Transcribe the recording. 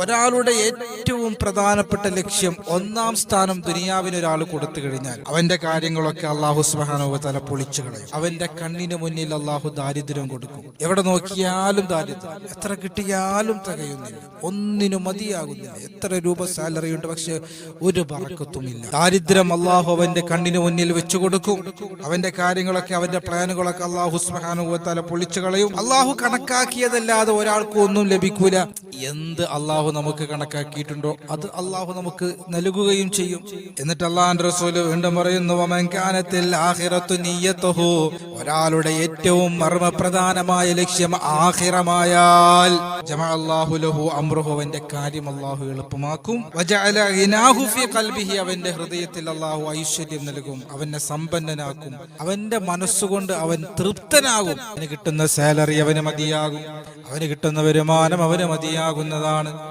ഒരാളുടെ ഏറ്റവും പ്രധാനപ്പെട്ട ലക്ഷ്യം ഒന്നാം സ്ഥാനം ദുനിയാവിന് ഒരാൾ കൊടുത്തു കഴിഞ്ഞാൽ അവന്റെ കാര്യങ്ങളൊക്കെ അള്ളാഹു സുബ്ഹാനഹു വ തആല പൊളിച്ചു കളയും. അവന്റെ കണ്ണിന് മുന്നിൽ അള്ളാഹു ദാരിദ്ര്യം കൊടുക്കും. എവിടെ നോക്കിയാലും ദാരിദ്ര്യം, എത്ര കിട്ടിയാലും തികയുന്നില്ല, ഒന്നിനും മതിയാകുന്നില്ല. എത്ര രൂപ സാലറി ഉണ്ട്, പക്ഷെ ഒരു ബറക്കത്തുമില്ല. ദാരിദ്ര്യം അള്ളാഹു അവന്റെ കണ്ണിന് മുന്നിൽ വെച്ചു കൊടുക്കും. അവന്റെ കാര്യങ്ങളൊക്കെ, അവന്റെ പ്ലാനുകളൊക്കെ അള്ളാഹു സുബ്ഹാനഹു വ തആല പൊളിച്ചു കളയും. അള്ളാഹു കണക്കാക്കിയതല്ലാതെ ഒരാൾക്കും ഒന്നും ലഭിക്കൂല. എന്ത് അള്ളാഹു നമുക്ക് കണക്കാക്കിയിട്ടുണ്ടോ അത് അള്ളാഹു നമുക്ക് നൽകുകയും ചെയ്യും. എന്നിട്ട് അള്ളാഹുവിന്റെ റസൂൽ വീണ്ടും പറയുന്നു, വമൻ കാനത്തിൽ ആഖിറത്തു നിയ്യതുഹു, ഒരാളുടെ ഏറ്റവും മർമ്മപ്രധാനമായ ലക്ഷ്യം ആഖിറമായാൽ ജമഅല്ലാഹു ലഹു അംറഹു, അവന്റെ കാര്യം അള്ളാഹു എളുപ്പമാക്കും. വജഅല ഗിനാഹു ഫീ ഖൽബിഹി, അവന്റെ ഹൃദയത്തിൽ അള്ളാഹു ഐശ്വര്യം നൽകും, അവനെ സമ്പന്നനാക്കും. അവന്റെ മനസ്സുകൊണ്ട് അവൻ തൃപ്തനാകും. അവന് കിട്ടുന്ന സാലറി അവന് മതിയാകും, അവന് കിട്ടുന്ന വരുമാനം അവന് മതിയാകുന്നതാണ്.